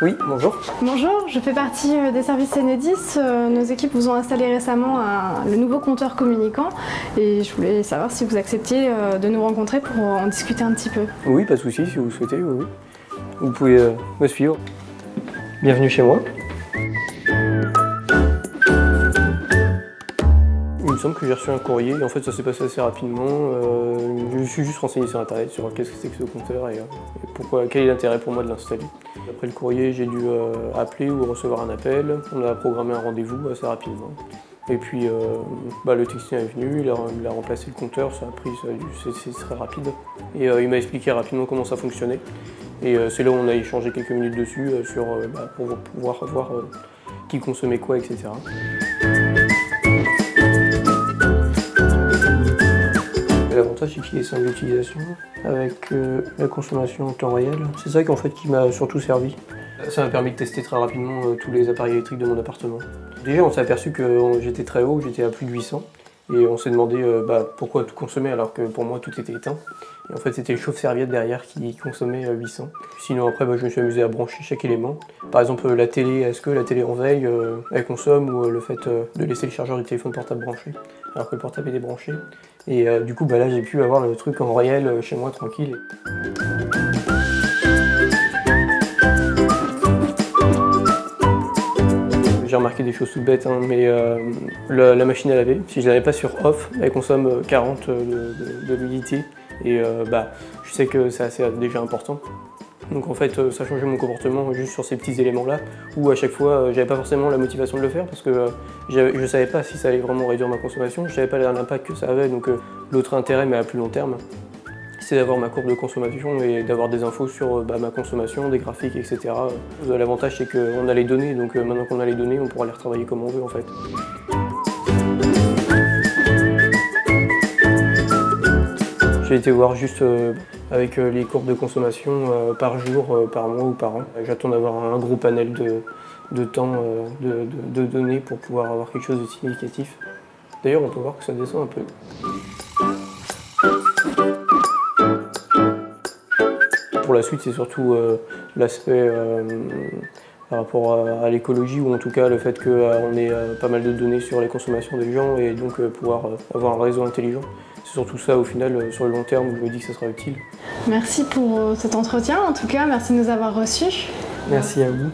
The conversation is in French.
Oui, bonjour. Bonjour, je fais partie des services Enedis. Nos équipes vous ont installé récemment le nouveau compteur communicant et je voulais savoir si vous acceptiez de nous rencontrer pour en discuter un petit peu. Oui, pas de souci, si vous souhaitez, oui. Vous pouvez me suivre. Bienvenue chez moi. Il me semble que j'ai reçu un courrier, et en fait ça s'est passé assez rapidement. Je me suis juste renseigné sur internet sur qu'est-ce que c'est que ce compteur et pourquoi, quel est l'intérêt pour moi de l'installer. Après le courrier, j'ai dû appeler ou recevoir un appel. On a programmé un rendez-vous assez rapidement. Et puis le technicien est venu, il a remplacé le compteur, c'est très rapide. Et il m'a expliqué rapidement comment ça fonctionnait. Et c'est là où on a échangé quelques minutes dessus pour pouvoir voir qui consommait quoi, etc. L'avantage, c'est qu'il est simple d'utilisation, avec la consommation en temps réel. C'est ça qu'en fait qui m'a surtout servi. Ça m'a permis de tester très rapidement tous les appareils électriques de mon appartement. Déjà, on s'est aperçu que j'étais très haut, j'étais à plus de 800. Et on s'est demandé pourquoi tout consommer alors que pour moi tout était éteint. Et en fait c'était le chauffe-serviette derrière qui consommait 800. Sinon après je me suis amusé à brancher chaque élément. Par exemple la télé, est-ce que la télé en veille elle consomme ou le fait de laisser le chargeur du téléphone portable branché alors que le portable était branché. Et du coup là j'ai pu avoir le truc en réel chez moi tranquille. J'ai remarqué des choses toutes bêtes, mais la machine à laver, si je ne l'avais pas sur off, elle consomme 40 de l'unité et je sais que c'est assez déjà important. Donc en fait ça a changé mon comportement juste sur ces petits éléments là où à chaque fois j'avais pas forcément la motivation de le faire parce que je savais pas si ça allait vraiment réduire ma consommation, je savais pas l'impact que ça avait, donc l'autre intérêt mais à plus long terme c'est d'avoir ma courbe de consommation et d'avoir des infos sur ma consommation, des graphiques, etc. L'avantage c'est qu'on a les données, donc maintenant qu'on a les données, on pourra les retravailler comme on veut en fait. J'ai été voir juste avec les courbes de consommation par jour, par mois ou par an. J'attends d'avoir un gros panel de temps de données pour pouvoir avoir quelque chose de significatif. D'ailleurs on peut voir que ça descend un peu. Pour la suite, c'est surtout l'aspect par rapport à l'écologie, ou en tout cas le fait qu'on ait pas mal de données sur les consommations des gens et donc pouvoir avoir un réseau intelligent. C'est surtout ça au final, sur le long terme, où je me dis que ça sera utile. Merci pour cet entretien, en tout cas, merci de nous avoir reçus. Merci à vous.